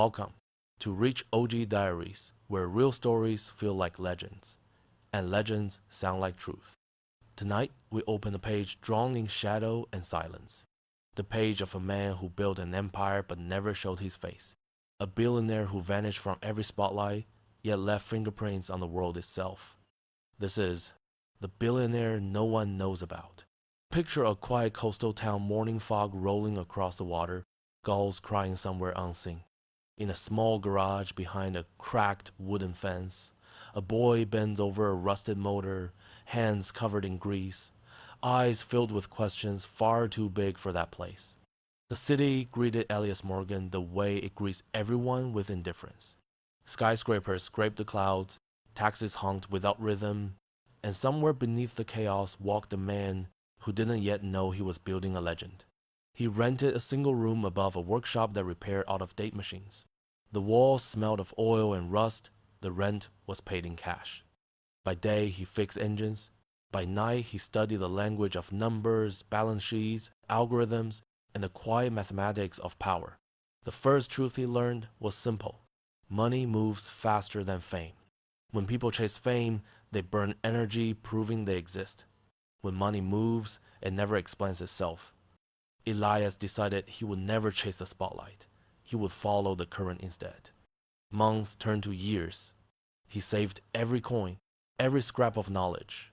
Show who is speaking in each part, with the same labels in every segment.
Speaker 1: Welcome to Rich OG Diaries, where real stories feel like legends, and legends sound like truth. Tonight, we open a page drawn in shadow and silence. The page of a man who built an empire but never showed his face. A billionaire who vanished from every spotlight, yet left fingerprints on the world itself. This is the billionaire no one knows about. Picture a quiet coastal town, morning fog rolling across the water, gulls crying somewhere unseen. In a small garage behind a cracked wooden fence, a boy bends over a rusted motor, hands covered in grease, eyes filled with questions far too big for that place. The city greeted Elias Morgan the way it greets everyone with indifference. Skyscrapers scraped the clouds, taxis honked without rhythm, and somewhere beneath the chaos walked a man who didn't yet know he was building a legend. He rented a single room above a workshop that repaired out-of-date machines. The walls smelled of oil and rust. The rent was paid in cash. By day, he fixed engines. By night, he studied the language of numbers, balance sheets, algorithms, and the quiet mathematics of power. The first truth he learned was simple. Money moves faster than fame. When people chase fame, they burn energy proving they exist. When money moves, it never explains itself. Elias decided he would never chase the spotlight. He would follow the current instead. Months turned to years. He saved every coin, every scrap of knowledge.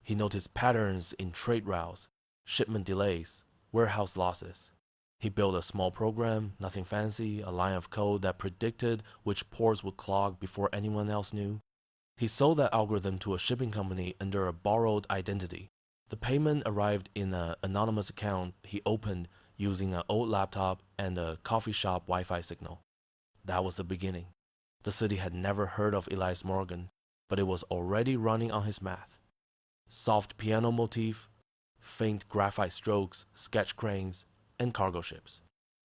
Speaker 1: He noticed patterns in trade routes, shipment delays, warehouse losses. He built a small program, nothing fancy, a line of code that predicted which ports would clog before anyone else knew. He sold that algorithm to a shipping company under a borrowed identity. The payment arrived in an anonymous account he opened using an old laptop and a coffee shop Wi-Fi signal. That was the beginning. The city had never heard of Elias Morgan, but it was already running on his math. Soft piano motif, faint graphite strokes, sketch cranes, and cargo ships.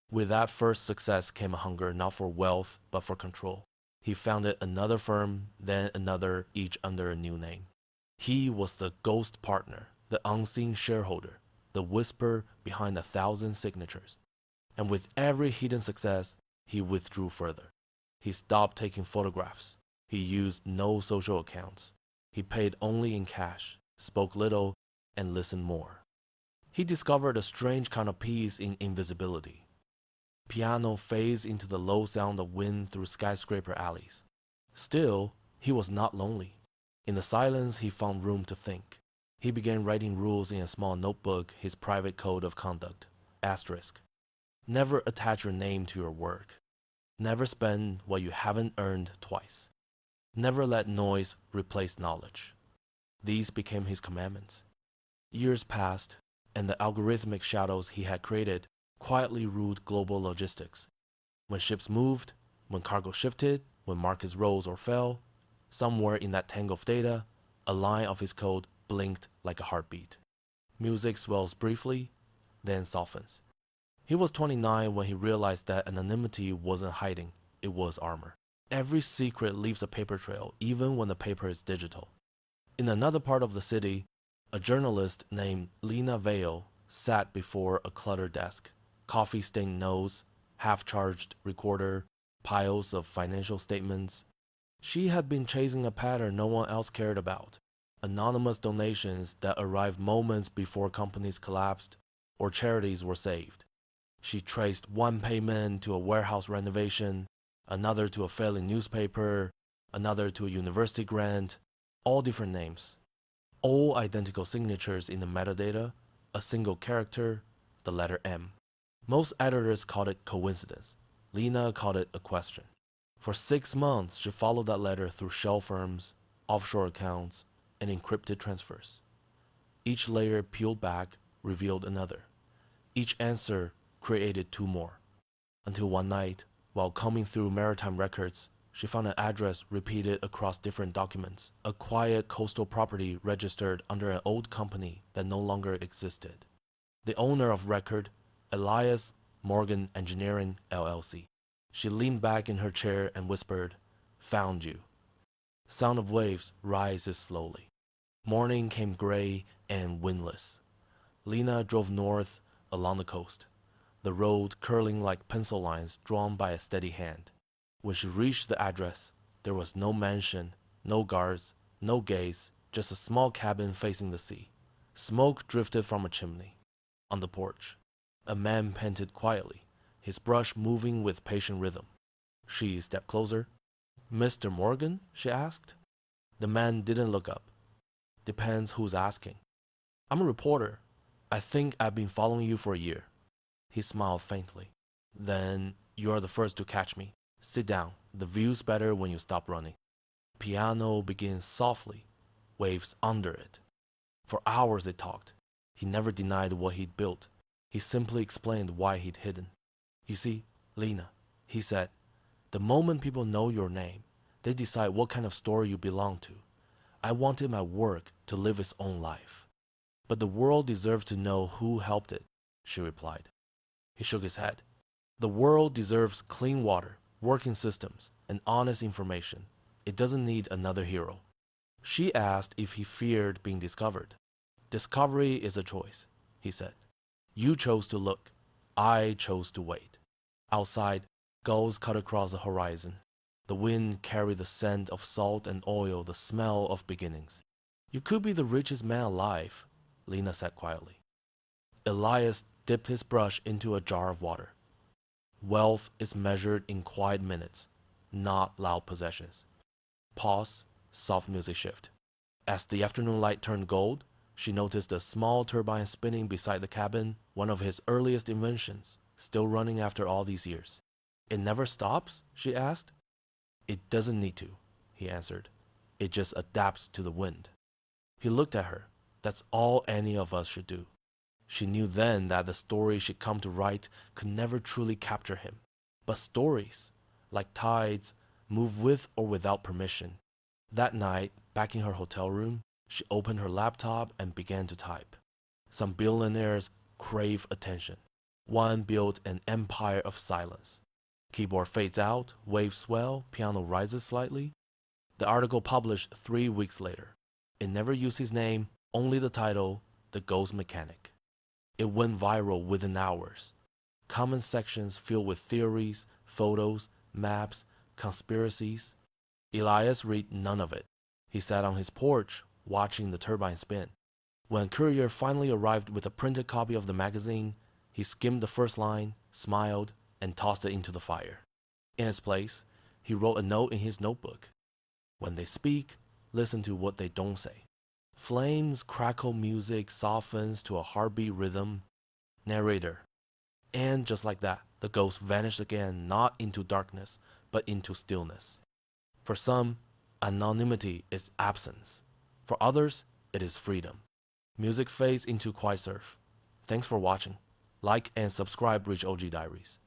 Speaker 1: With that first success came a hunger not for wealth, but for control. He founded another firm, then another, each under a new name. He was the ghost partner, the unseen shareholder, the whisper behind 1,000 signatures. And with every hidden success, he withdrew further. He stopped taking photographs. He used no social accounts. He paid only in cash, spoke little, and listened more. He discovered a strange kind of peace in invisibility. Piano fades into the low sound of wind through skyscraper alleys. Still, he was not lonely. In the silence, he found room to think. He began writing rules in a small notebook, his private code of conduct. Asterisk. Never attach your name to your work. Never spend what you haven't earned twice. Never let noise replace knowledge. These became his commandments. Years passed, and the algorithmic shadows he had created quietly ruled global logistics. When ships moved, when cargo shifted, when markets rose or fell, somewhere in that tangle of data, a line of his code blinked like a heartbeat. Music swells briefly, then softens. He was 29 when he realized that anonymity wasn't hiding, it was armor. Every secret leaves a paper trail, even when the paper is digital. In another part of the city, a journalist named Lena Vale sat before a cluttered desk, coffee-stained nose, half-charged recorder, piles of financial statements. She had been chasing a pattern no one else cared about. Anonymous donations that arrived moments before companies collapsed or charities were saved. She traced one payment to a warehouse renovation, another to a failing newspaper, another to a university grant, all different names. All identical signatures in the metadata, a single character, the letter M. Most editors called it coincidence. Lena called it a question. For 6 months, she followed that letter through shell firms, offshore accounts, and encrypted transfers. Each layer peeled back revealed another. Each answer created 2 more. Until one night, while combing through maritime records, she found an address repeated across different documents, a quiet coastal property registered under an old company that no longer existed. The owner of record, Elias Morgan Engineering, LLC. She leaned back in her chair and whispered, "Found you." Sound of waves rises slowly. Morning came gray and windless. Lena drove north along the coast, the road curling like pencil lines drawn by a steady hand. When she reached the address, there was no mansion, no guards, no gates, just a small cabin facing the sea. Smoke drifted from a chimney. On the porch, a man panted quietly, his brush moving with patient rhythm. She stepped closer. "Mr. Morgan?" she asked. The man didn't look up. "Depends who's asking." "I'm a reporter. I think I've been following you for a year." He smiled faintly. "Then you're the first to catch me. Sit down. The view's better when you stop running." Piano begins softly, waves under it. For hours they talked. He never denied what he'd built. He simply explained why he'd hidden. "You see, Lena," he said, "the moment people know your name, they decide what kind of story you belong to. I wanted my work to live its own life." "But the world deserves to know who helped it," she replied. He shook his head. "The world deserves clean water, working systems, and honest information. It doesn't need another hero." She asked if he feared being discovered. "Discovery is a choice," he said. "You chose to look. I chose to wait." Outside, gulls cut across the horizon. The wind carried the scent of salt and oil, the smell of beginnings. "You could be the richest man alive," Lena said quietly. Elias dipped his brush into a jar of water. "Wealth is measured in quiet minutes, not loud possessions." Pause, soft music shift. As the afternoon light turned gold, she noticed a small turbine spinning beside the cabin, one of his earliest inventions, still running after all these years. "It never stops?" she asked. "It doesn't need to," he answered. "It just adapts to the wind." He looked at her. That's all any of us should do. She knew then that the story she'd come to write could never truly capture him. But stories, like tides, move with or without permission. That night, back in her hotel room, she opened her laptop and began to type. Some billionaires crave attention. One built an empire of silence. Keyboard fades out, waves swell, piano rises slightly. The article published 3 weeks later. It never used his name, only the title, The Ghost Mechanic. It went viral within hours. Comment sections filled with theories, photos, maps, conspiracies. Elias read none of it. He sat on his porch, watching the turbine spin. When a courier finally arrived with a printed copy of the magazine, he skimmed the first line, smiled, and tossed it into the fire. In its place, he wrote a note in his notebook. "When they speak, listen to what they don't say." Flames crackle, music softens to a heartbeat rhythm. Narrator. And just like that, the ghost vanished again, not into darkness, but into stillness. For some, anonymity is absence. For others, it is freedom. Music fades into quiet surf. Thanks for watching. Like and subscribe Rich OG Diaries.